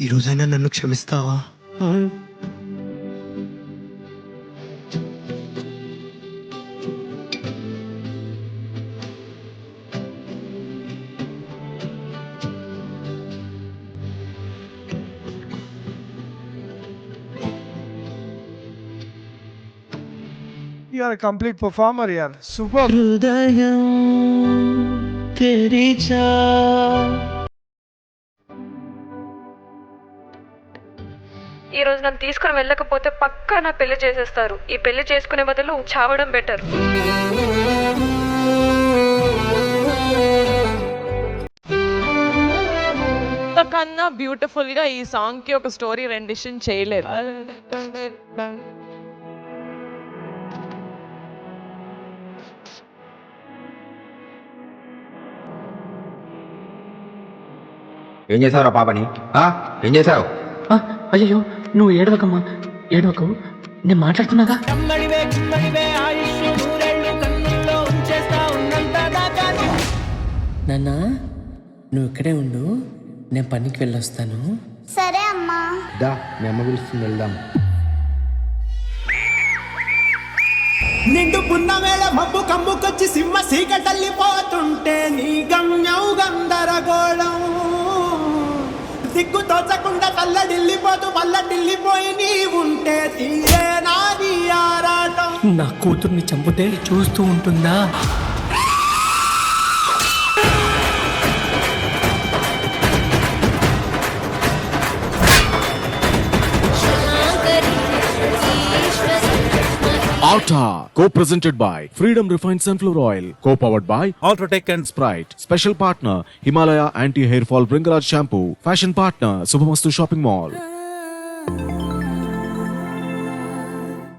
ఈ రోజైనా నన్ను క్షమిస్తావా? You are a complete performer, yaar. Super. హృదయం తెరిచా. ఈ రోజు నన్ను తీసుకుని వెళ్ళకపోతే పక్కా నా పెళ్లి చేసేస్తారు. ఈ పెళ్లి చేసుకునే బదులు చావడం బెటర్. కన్నా బ్యూటిఫుల్ గా ఈ సాంగ్ కి ఒక స్టోరీ రెండిషన్ చేయలేదు. ఏం చేసావురా పాపని? ఏం చేసావు? అయ్యో నువ్వు ఏడవకమ్మా, ఏడవకు, నేను మాట్లాడుతున్నాగా. నాన్న నువ్వు ఇక్కడే ఉండు, నేను పనికి వెళ్ళొస్తాను. సరే అమ్మా. దా, మీ అమ్మ పిలుస్తుంది, వెళ్దాం. నిండు పున్నమేళ మబ్బు కమ్ముకొచ్చి సింహ సీకటల్లిపోతుంటే నీ గమ్యం గందరగోళం. దిక్కు తోచకుండా తల్లడిల్లిపోతూ వల్లడిల్లిపోయి నీ ఉంటే తీరే నాది ఆరాటం. నా కూతుర్ని చంపితే చూస్తూ ఉంటుందా? Arta, co-presented by Freedom Refined Sunflower Oil, co-powered by Ultratech and Sprite. Special partner Himalaya Anti-Hair Fall Bringaraj Shampoo. Fashion partner Subhamastu Shopping Mall.